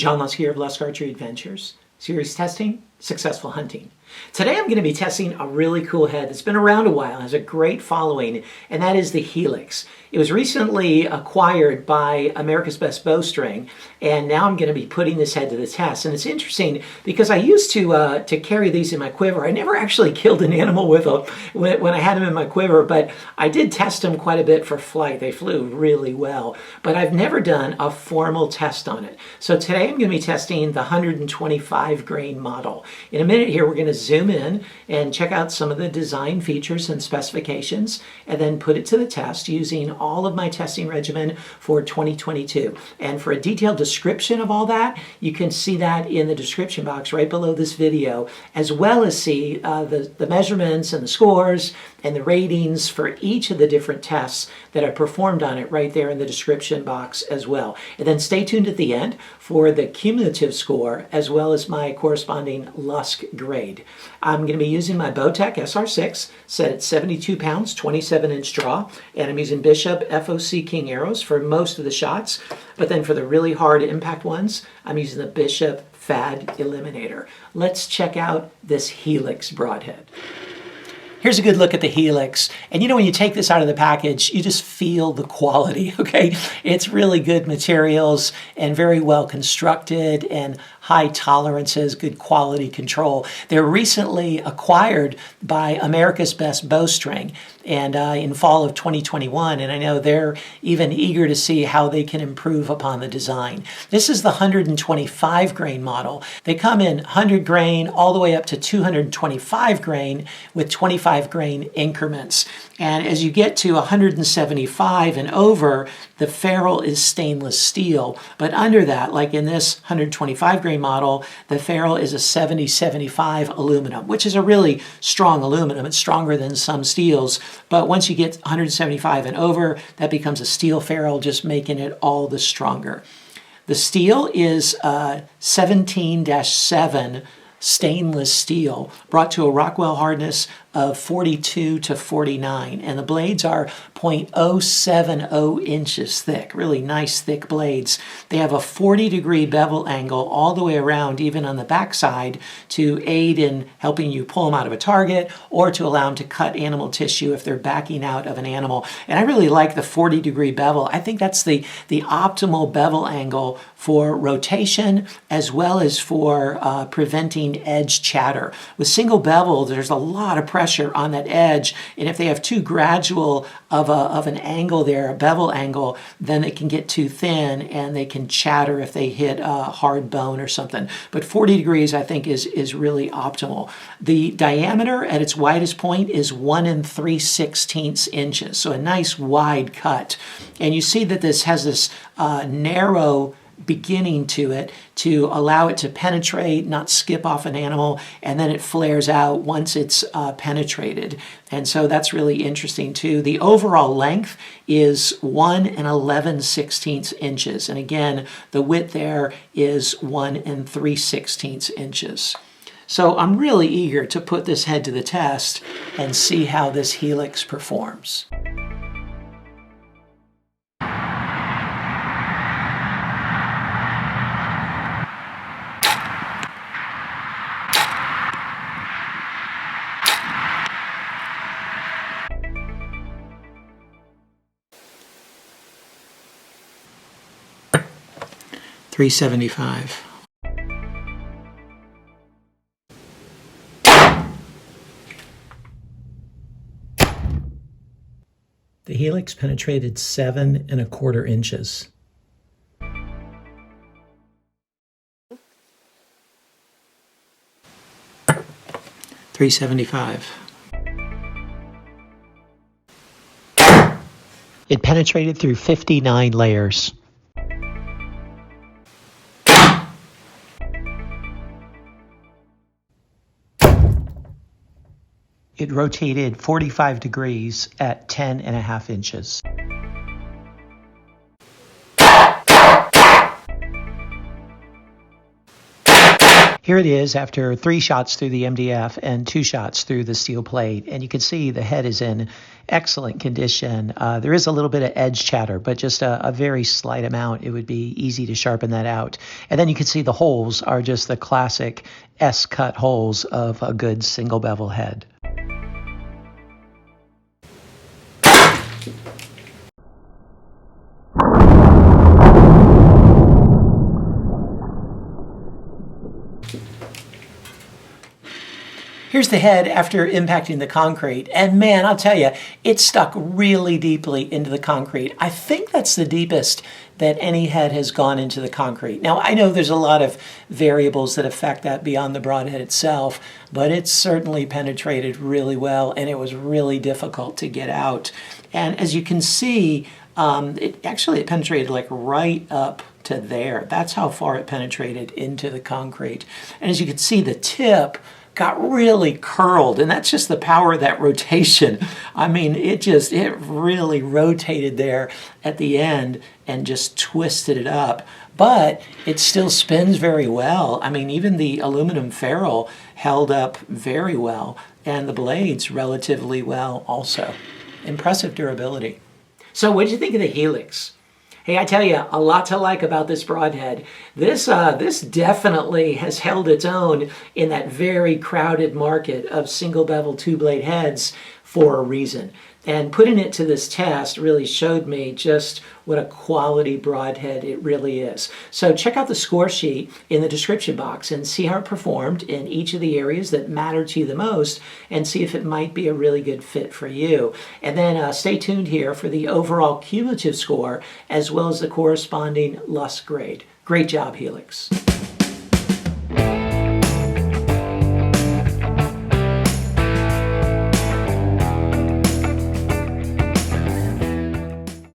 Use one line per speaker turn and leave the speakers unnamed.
John Lusk here of Lusk Archery Adventures. Series testing, successful hunting. Today I'm going to be testing a really cool head that's been around a while, has a great following, and that is the HELIX. It was recently acquired by America's Best Bowstring, and now I'm going to be putting this head to the test. And it's interesting because I used to carry these in my quiver. I never actually killed an animal with them when I had them in my quiver, but I did test them quite a bit for flight. They flew really well, but I've never done a formal test on it. So today I'm going to be testing the 125 grain model. In a minute here, we're going to zoom in and check out some of the design features and specifications, and then put it to the test using all of my testing regimen for 2022. And for a detailed description of all that, you can see that in the description box right below this video, as well as see the measurements and the scores and the ratings for each of the different tests that I performed on it right there in the description box as well. And then stay tuned at the end for the cumulative score as well as my corresponding Lusk grade. I'm going to be using my Bowtech SR6 set at 72 pounds, 27-inch draw, and I'm using Bishop FOC King arrows for most of the shots. But then for the really hard impact ones, I'm using the Bishop Fad Eliminator. Let's check out this HELIX Broadhead. Here's a good look at the HELIX. And you know, when you take this out of the package, you just feel the quality, okay? It's really good materials and very well constructed and high tolerances, good quality control. They were recently acquired by America's Best Bowstring and in fall of 2021, and I know they're even eager to see how they can improve upon the design. This is the 125 grain model. They come in 100 grain all the way up to 225 grain with 25 grain increments. And as you get to 175 and over, the ferrule is stainless steel. But under that, like in this 125 grain model, the ferrule is a 70-75 aluminum, which is a really strong aluminum. It's stronger than some steels. But once you get 175 and over, that becomes a steel ferrule, just making it all the stronger. The steel is 17-7 stainless steel, brought to a Rockwell hardness of 42 to 49, and the blades are 0.070 inches thick, really nice thick blades. They have a 40-degree bevel angle all the way around, even on the backside, to aid in helping you pull them out of a target or to allow them to cut animal tissue if they're backing out of an animal. And I really like the 40-degree bevel. I think that's the optimal bevel angle for rotation as well as for preventing edge chatter. With single bevel, there's a lot of pressure on that edge, and if they have too gradual of an angle there, a bevel angle, then it can get too thin and they can chatter if they hit a hard bone or something. But 40 degrees I think is really optimal. The diameter at its widest point is 1 3/16 inches, so a nice wide cut. And you see that this has this narrow beginning to it to allow it to penetrate, not skip off an animal, and then it flares out once it's penetrated. And so that's really interesting too. The overall length is 1 11/16 inches. And again, the width there is 1 3/16 inches. So I'm really eager to put this head to the test and see how this HELIX performs. $375. The HELIX penetrated 7 1/4 inches. $375. It penetrated through 59 layers. It rotated 45 degrees at 10.5 inches. Here it is after 3 shots through the MDF and 2 shots through the steel plate. And you can see the head is in excellent condition. There is a little bit of edge chatter, but just a very slight amount. It would be easy to sharpen that out. And then you can see the holes are just the classic S-cut holes of a good single bevel head. Here's the head after impacting the concrete, and man, I'll tell you, it stuck really deeply into the concrete. I think that's the deepest that any head has gone into the concrete. Now, I know there's a lot of variables that affect that beyond the broadhead itself, but it certainly penetrated really well, and it was really difficult to get out. And as you can see, it penetrated like right up to there. That's how far it penetrated into the concrete. And as you can see, the tip got really curled, and that's just the power of that rotation. I mean, it really rotated there at the end and just twisted it up, but it still spins very well. I mean, even the aluminum ferrule held up very well, and the blades relatively well also. Impressive durability. So what did you think of the Helix? Hey, I tell you, a lot to like about this broadhead. This definitely has held its own in that very crowded market of single bevel 2-blade heads for a reason. And putting it to this test really showed me just what a quality broadhead it really is. So check out the score sheet in the description box and see how it performed in each of the areas that matter to you the most, and see if it might be a really good fit for you. And then stay tuned here for the overall cumulative score as well as the corresponding LUS grade. Great job, Helix.